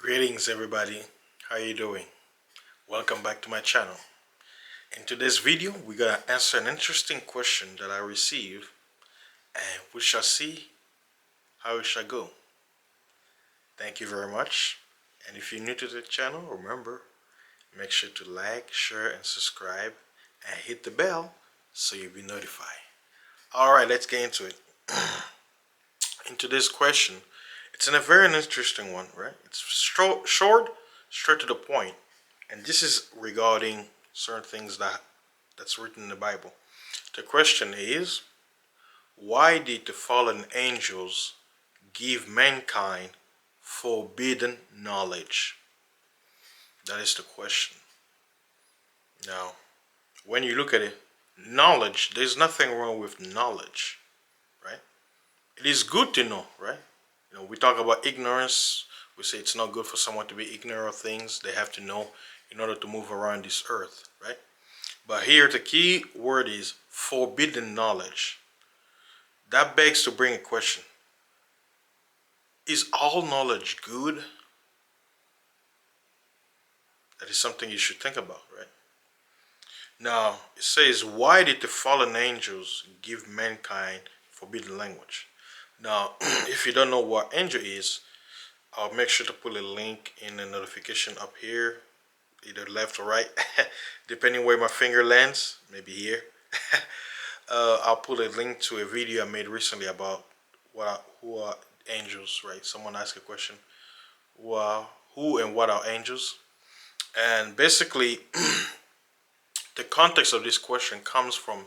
Greetings everybody, how you doing? Welcome back to my channel. In today's video we're gonna answer an interesting question that I received, and we shall see how it shall go. Thank you very much, and if you're new to the channel, remember, make sure to like, share and subscribe and hit the bell so you'll be notified. Alright, let's get into it. In today's question, it's a very interesting one, right? It's short, straight to the point, and this is regarding certain things that's written in the Bible. The question is, why did the fallen angels give mankind forbidden knowledge? That is the question. Now, when you look at it, knowledge, there's nothing wrong with knowledge, right? It is good to know, right? We talk about ignorance. We say it's not good for someone to be ignorant of things. They have to know in order to move around this earth, right? But here the key word is forbidden knowledge. That begs to bring a question. Is all knowledge good? That is something you should think about, right? Now, it says, why did the fallen angels give mankind forbidden language? Now, if you don't know what angel is, I'll make sure to put a link in the notification up here, either left or right, depending where my finger lands, maybe here. I'll put a link to a video I made recently about who are angels, right? Someone asked a question, who and what are angels? And basically, the context of this question comes from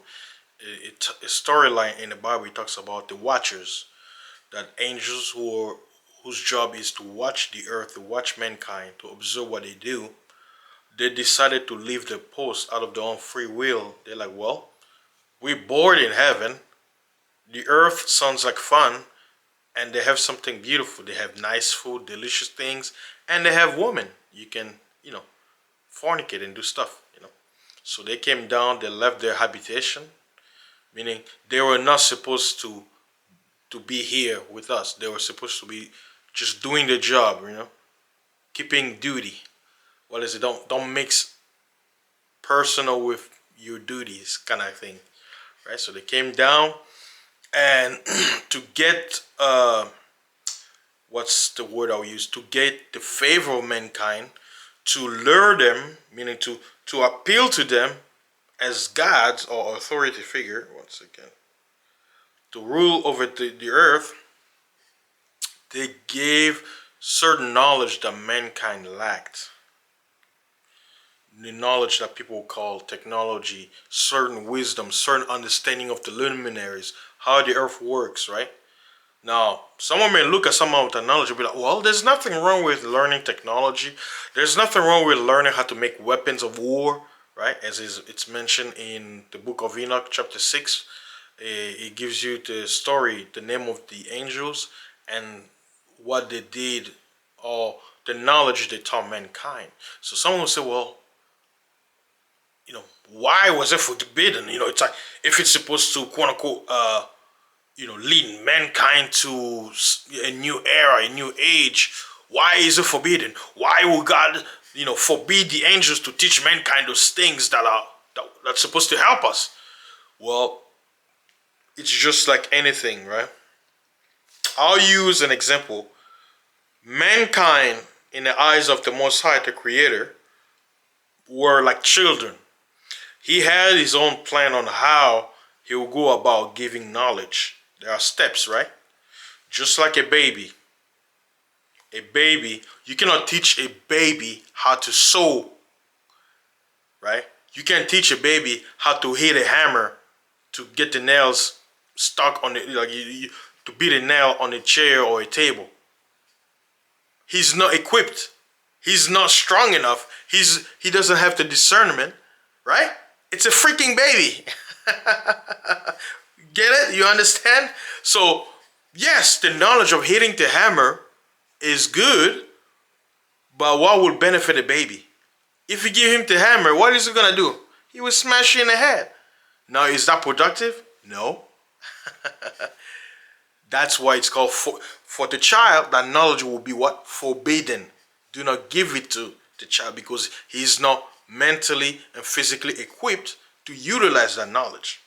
a storyline in the Bible. It talks about the watchers, that angels whose job is to watch the earth, to watch mankind, to observe what they do. They decided to leave the post out of their own free will. They're like, well, we're bored in heaven. The earth sounds like fun, and they have something beautiful. They have nice food, delicious things, and they have women. You can, fornicate and do stuff, So they came down, they left their habitation, meaning they were not supposed to be here with us. They were supposed to be just doing the job, keeping duty. What is it? Don't mix personal with your duties, kind of thing, right? So they came down, and to get what's the word I'll use? To get the favor of mankind, to lure them, meaning to appeal to them as gods or authority figure. Once again, to rule over the earth, they gave certain knowledge that mankind lacked. The knowledge that people call technology, certain wisdom, certain understanding of the luminaries, how the earth works, right? Now, someone may look at some of the knowledge and be like, well, there's nothing wrong with learning technology. There's nothing wrong with learning how to make weapons of war, right? As it's mentioned in the book of ENOCH, chapter 6. It gives you the story, the name of the angels, and what they did, or the knowledge they taught mankind. So someone will say, well, why was it forbidden? It's like, if it's supposed to, quote unquote, lead mankind to a new era, a new age, why is it forbidden? Why will God, forbid the angels to teach mankind those things that's supposed to help us? Well, it's just like anything, right? I'll use an example. Mankind, in the eyes of the Most High, the Creator, were like children. He had his own plan on how he will go about giving knowledge. There are steps, right? Just like a baby. A baby, you cannot teach a baby how to sew, right? You can't teach a baby how to hit a hammer to get the nails stuck on it, to beat a nail on a chair or a table. He's not equipped. He's not strong enough. He doesn't have the discernment, right? It's a freaking baby. Get it? You understand? So, yes, the knowledge of hitting the hammer is good, but what will benefit a baby? If you give him the hammer, what is he going to do? He will smash you in the head. Now, is that productive? No. That's why it's called, for the child, that knowledge will be what? Forbidden. do not give it to the child because he's not mentally and physically equipped to utilize that knowledge.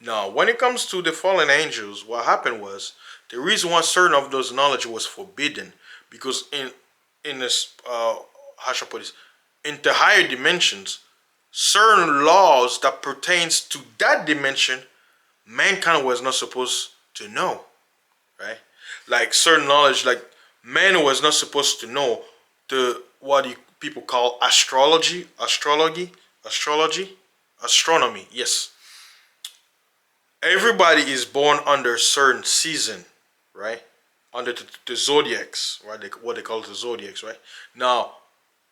Now, when it comes to the fallen angels, what happened was the reason why certain of those knowledge was forbidden because in this how should I put this, in the higher dimensions, certain laws that pertains to that dimension, mankind was not supposed to know, right? Like certain knowledge, like man was not supposed to know the what people call astronomy. Yes, everybody is born under a certain season, right? Under the zodiacs, right? What they call the zodiacs, right? Now,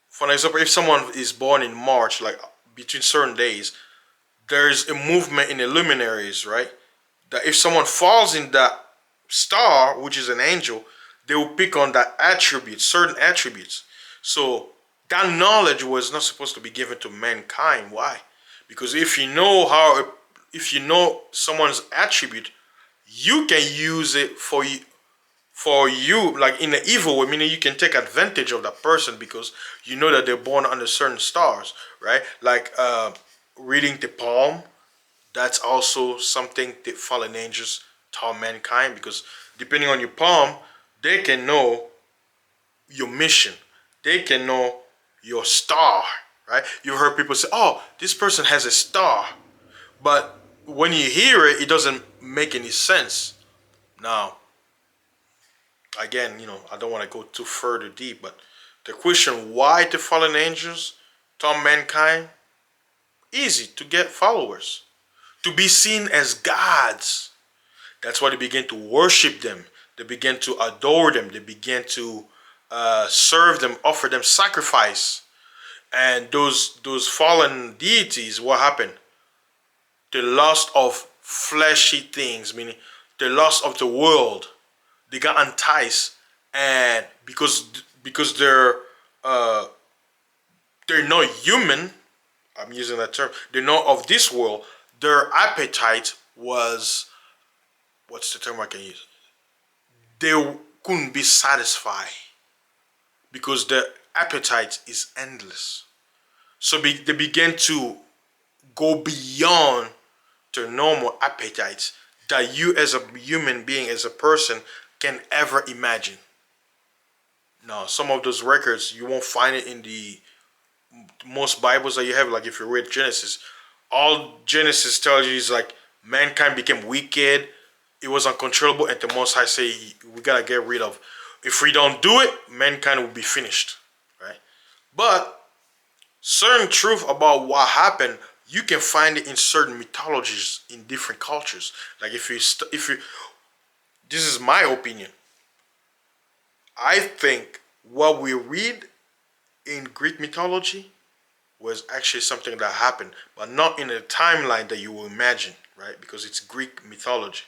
for example, if someone is born in March, like between certain days, there's a movement in the luminaries, right? That if someone falls in that star, which is an angel, they will pick on that attribute, certain attributes. So that knowledge was not supposed to be given to mankind. Why? Because if you know someone's attribute, you can use it for you, like in an evil way, meaning you can take advantage of that person because you know that they're born under certain stars, right? Like reading the palm, that's also something the fallen angels taught mankind because depending on your palm, they can know your mission. They can know your star, right? You've heard people say, oh, this person has a star. But when you hear it, it doesn't make any sense. Now, again, I don't want to go too further deep, but the question why the fallen angels taught mankind, easy to get followers, to be seen as gods. That's why they began to worship them. They began to adore them. They began to serve them, offer them sacrifice. And those fallen deities, what happened? The lust of fleshy things, meaning the lust of the world, they got enticed, and because they're not human. I'm using that term. They're not of this world. Their appetite was, what's the term I can use? They couldn't be satisfied because their appetite is endless. So they began to go beyond their normal appetites that you as a human being, as a person, can ever imagine. Now, some of those records, you won't find it in the most Bibles that you have. Like if you read Genesis, all Genesis tells you is like mankind became wicked, it was uncontrollable, and the Most High say we gotta get rid of. If we don't do it, mankind will be finished, right? But certain truth about what happened, you can find it in certain mythologies in different cultures. Like if you, this is my opinion. I think what we read in Greek mythology was actually something that happened, but not in a timeline that you will imagine, right? Because it's Greek mythology.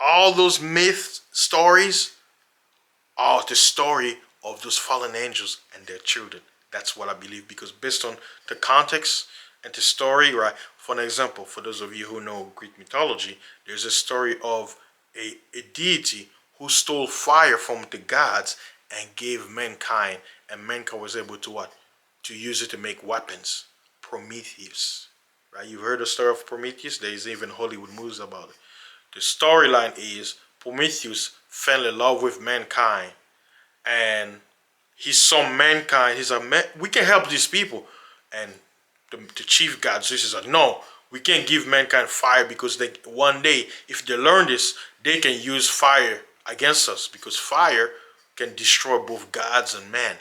All those myth stories are the story of those fallen angels and their children. That's what I believe, because based on the context and the story, right? For an example, for those of you who know Greek mythology, there's a story of a deity who stole fire from the gods and gave mankind, and mankind was able to what? To use it to make weapons. Prometheus, right? You've heard the story of Prometheus. There is even Hollywood movies about it. The storyline is Prometheus fell in love with mankind, and he saw mankind. He's like, man, we can help these people. And the chief god Zeus is like, no, we can't give mankind fire because one day, if they learn this, they can use fire against us, because fire can destroy both gods and man,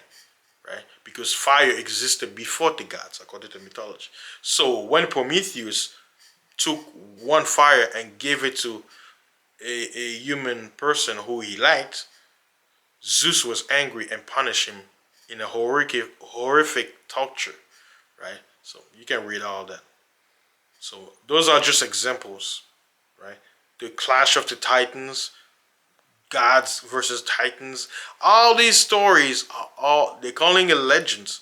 right? Because fire existed before the gods, according to mythology. So when Prometheus took one fire and gave it to a human person who he liked, Zeus was angry and punished him in a horrific torture, right? So you can read all that. So those are just examples, right? The clash of the titans, gods versus titans, all these stories are they're calling it legends,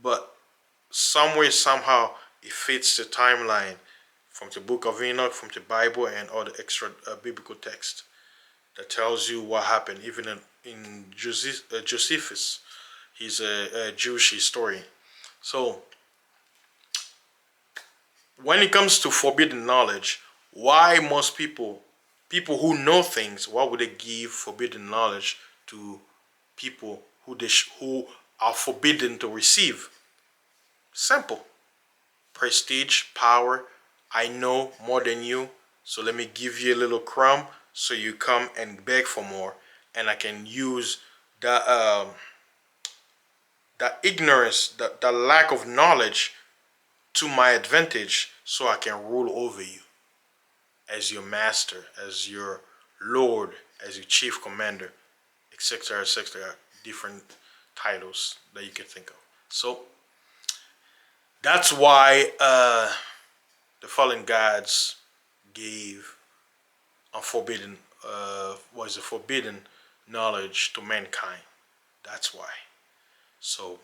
but somewhere, somehow, it fits the timeline from the book of Enoch, from the Bible, and all the extra biblical text that tells you what happened, even in Josephus. He's a Jewish historian. So when it comes to forbidden knowledge, why most people who know things, why would they give forbidden knowledge to people who are forbidden to receive? Simple. Prestige, power. I know more than you, so let me give you a little crumb so you come and beg for more, and I can use that ignorance, that lack of knowledge to my advantage, so I can rule over you as your master, as your lord, as your chief commander, etc., etc. Different titles that you can think of. So that's why the fallen gods gave a forbidden, forbidden knowledge to mankind. That's why. So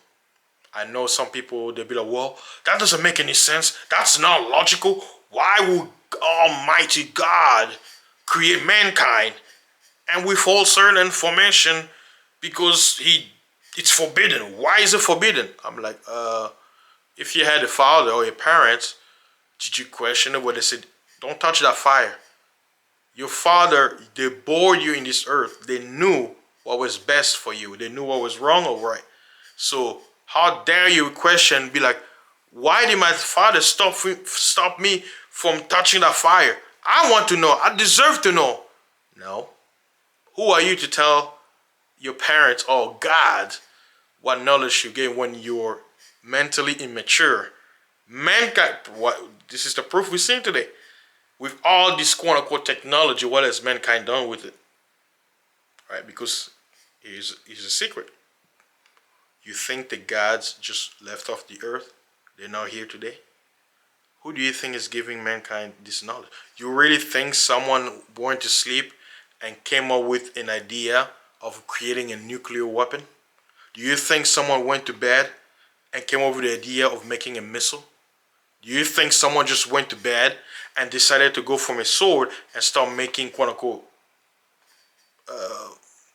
I know some people, they'll be like, well, that doesn't make any sense. That's not logical. Why would Almighty God create mankind and withhold certain information because it's forbidden? Why is it forbidden? I'm like, if you had a father or your parents, did you question it when they said, don't touch that fire? Your father, they bore you in this earth. They knew what was best for you. They knew what was wrong or right. So how dare you question, be like, why did my father stop me from touching that fire? I want to know. I deserve to know. No. Who are you to tell your parents or God what knowledge you gain when you're mentally immature? Mankind, this is the proof we're seeing today. With all this quote-unquote technology, what has mankind done with it? Right? Because here's a secret. You think the gods just left off the earth? They're not here today? Who do you think is giving mankind this knowledge? You really think someone went to sleep and came up with an idea of creating a nuclear weapon? Do you think someone went to bed and came up with the idea of making a missile? Do you think someone just went to bed and decided to go from a sword and start making quote-unquote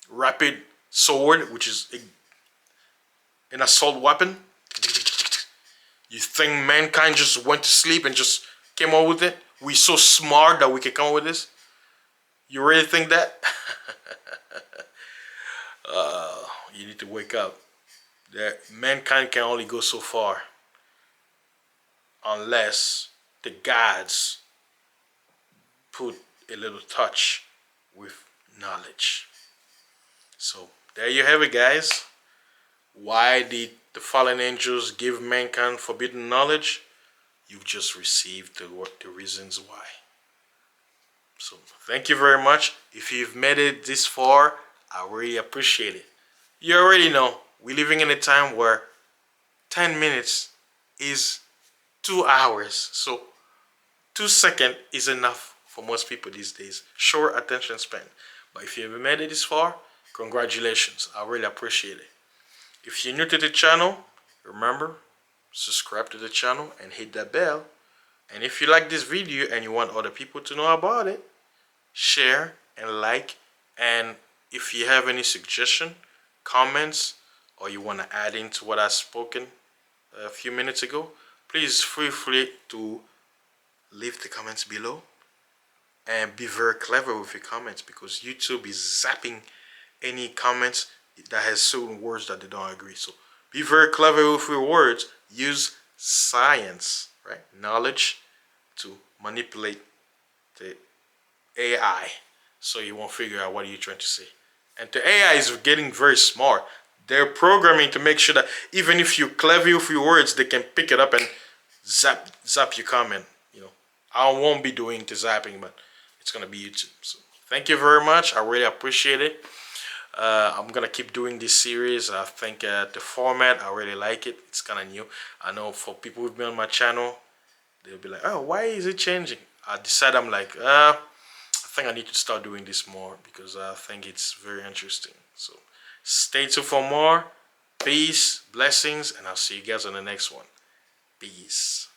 rapid sword, which is an assault weapon? You think mankind just went to sleep and just came up with it? We so smart that we can come up with this? You really think that? You need to wake up. That mankind can only go so far unless the gods put a little touch with knowledge. So there you have it, guys. Why did the fallen angels give mankind forbidden knowledge? You've just received the reasons why. So thank you very much. If you've made it this far, I really appreciate it. You already know we're living in a time where 10 minutes is 2 hours. So 2 seconds is enough for most people these days. Short attention span. But if you ever made it this far, congratulations. I really appreciate it. If you're new to the channel, remember, subscribe to the channel and hit that bell. And if you like this video and you want other people to know about it, share and like. And if you have any suggestion, comments, or you want to add into what I've spoken a few minutes ago, please feel free to leave the comments below. And be very clever with your comments, because YouTube is zapping any comments that has certain words that they don't agree. So be very clever with your words. Use science, right? Knowledge to manipulate the AI so you won't figure out what you're trying to say. And the AI is getting very smart. They're programming to make sure that even if you're clever with your words, they can pick it up and zap your comment. You know, I won't be doing the zapping, but it's gonna be YouTube. So thank you very much. I really appreciate it. I'm gonna keep doing this series. I think the format, I really like it. It's kind of new. I know for people who've been on my channel, they'll be like, oh, why is it changing? I decided, I'm like, I think I need to start doing this more because I think it's very interesting. So stay tuned for more. Peace, blessings, and I'll see you guys on the next one. Peace.